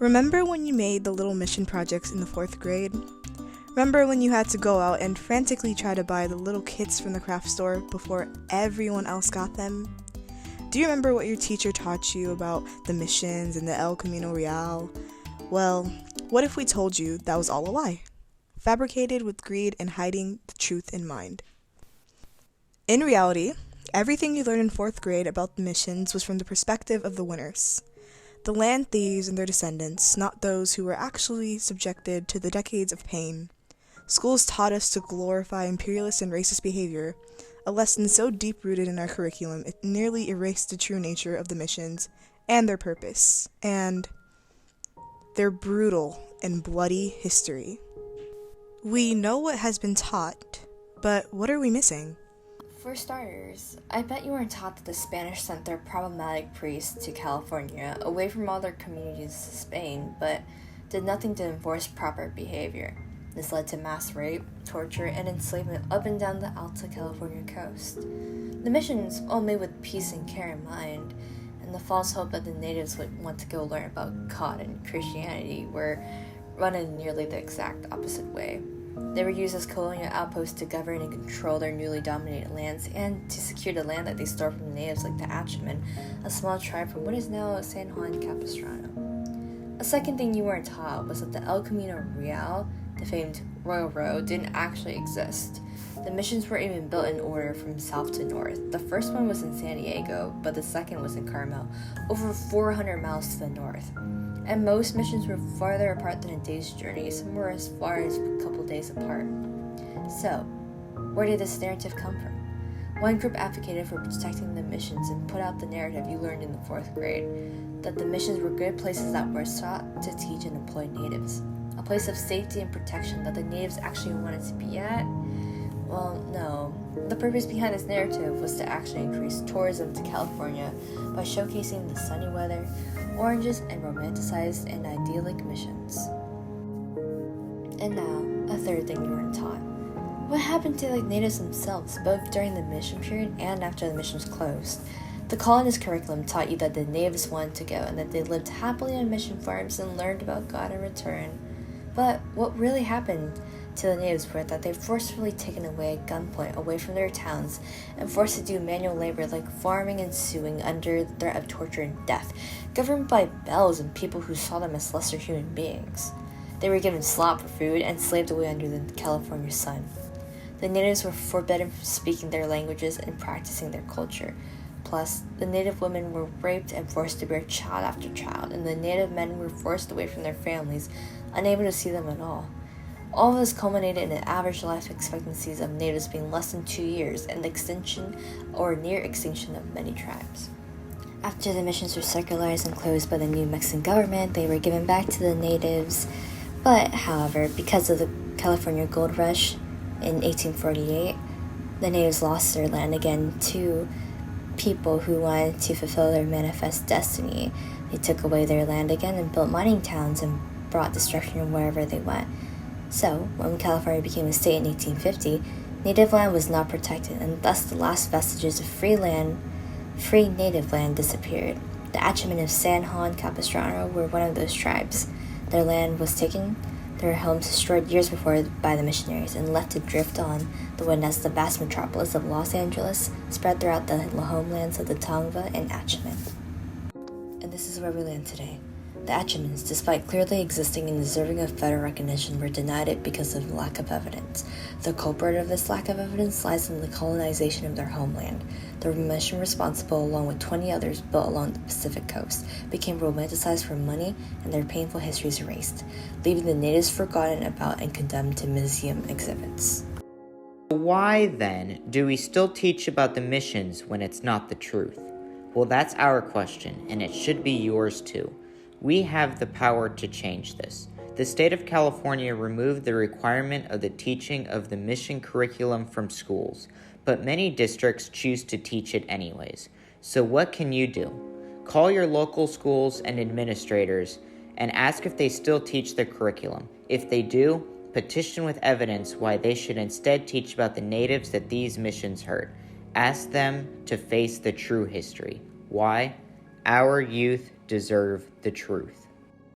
Remember when you made the little mission projects in the 4th grade? Remember when you had to go out and frantically try to buy the little kits from the craft store before everyone else got them? Do you remember what your teacher taught you about the missions and the El Camino Real? Well, what if we told you that was all a lie, fabricated with greed and hiding the truth in mind? In reality, everything you learned in 4th grade about the missions was from the perspective of the winners. The land thieves and their descendants, not those who were actually subjected to the decades of pain. Schools taught us to glorify imperialist and racist behavior, a lesson so deep-rooted in our curriculum it nearly erased the true nature of the missions and their purpose, and their brutal and bloody history. We know what has been taught, but what are we missing? For starters, I bet you weren't taught that the Spanish sent their problematic priests to California, away from all their communities to Spain, but did nothing to enforce proper behavior. This led to mass rape, torture, and enslavement up and down the Alta California coast. The missions, all made with peace and care in mind, and the false hope that the natives would want to go learn about God and Christianity, were run in nearly the exact opposite way. They were used as colonial outposts to govern and control their newly dominated lands and to secure the land that they stole from the natives like the Acjachemen, a small tribe from what is now San Juan Capistrano. A second thing you weren't taught was that the El Camino Real, the famed Royal Road, didn't actually exist. The missions were even built in order from south to north. The first one was in San Diego, but the second was in Carmel, over 400 miles to the north. And most missions were farther apart than a day's journey, some were as far as a couple days apart. So, where did this narrative come from? One group advocated for protecting the missions and put out the narrative you learned in the 4th grade, that the missions were good places that were sought to teach and employ natives. A place of safety and protection that the natives actually wanted to be at? Well, no. The purpose behind this narrative was to actually increase tourism to California by showcasing the sunny weather, oranges, and romanticized and idyllic missions. And now, a third thing you weren't taught. What happened to the natives themselves, both during the mission period and after the missions closed? The colonist curriculum taught you that the natives wanted to go and that they lived happily on mission farms and learned about God in return. But what really happened to the natives were that they were forcefully taken away at gunpoint away from their towns and forced to do manual labor like farming and sewing under threat of torture and death, governed by bells and people who saw them as lesser human beings. They were given slop for food and slaved away under the California sun. The natives were forbidden from speaking their languages and practicing their culture. Plus, the native women were raped and forced to bear child after child, and the native men were forced away from their families, unable to see them at all. All of this culminated in an average life expectancies of natives being less than 2 years and the extinction or near extinction of many tribes. After the missions were secularized and closed by the new Mexican government, they were given back to the natives. But, however, because of the California gold rush in 1848, the natives lost their land again to people who wanted to fulfill their manifest destiny. They took away their land again and built mining towns and brought destruction wherever they went. So, when California became a state in 1850, native land was not protected, and thus the last vestiges of free native land disappeared. The Acjachemen of San Juan Capistrano were one of those tribes. Their land was taken, their homes destroyed years before by the missionaries, and left to drift on the wind as the vast metropolis of Los Angeles spread throughout the homelands of the Tongva and Acjachemen. And this is where we land today. The Acjachemens, despite clearly existing and deserving of federal recognition, were denied it because of lack of evidence. The culprit of this lack of evidence lies in the colonization of their homeland. The mission responsible, along with 20 others built along the Pacific coast, became romanticized for money and their painful histories erased, leaving the natives forgotten about and condemned to museum exhibits. Why, then, do we still teach about the missions when it's not the truth? Well, that's our question, and it should be yours too. We have the power to change this. The state of California removed the requirement of the teaching of the mission curriculum from schools, but many districts choose to teach it anyways. So what can you do? Call your local schools and administrators and ask if they still teach the curriculum. If they do, petition with evidence why they should instead teach about the natives that these missions hurt. Ask them to face the true history. Why? Our youth deserve the truth.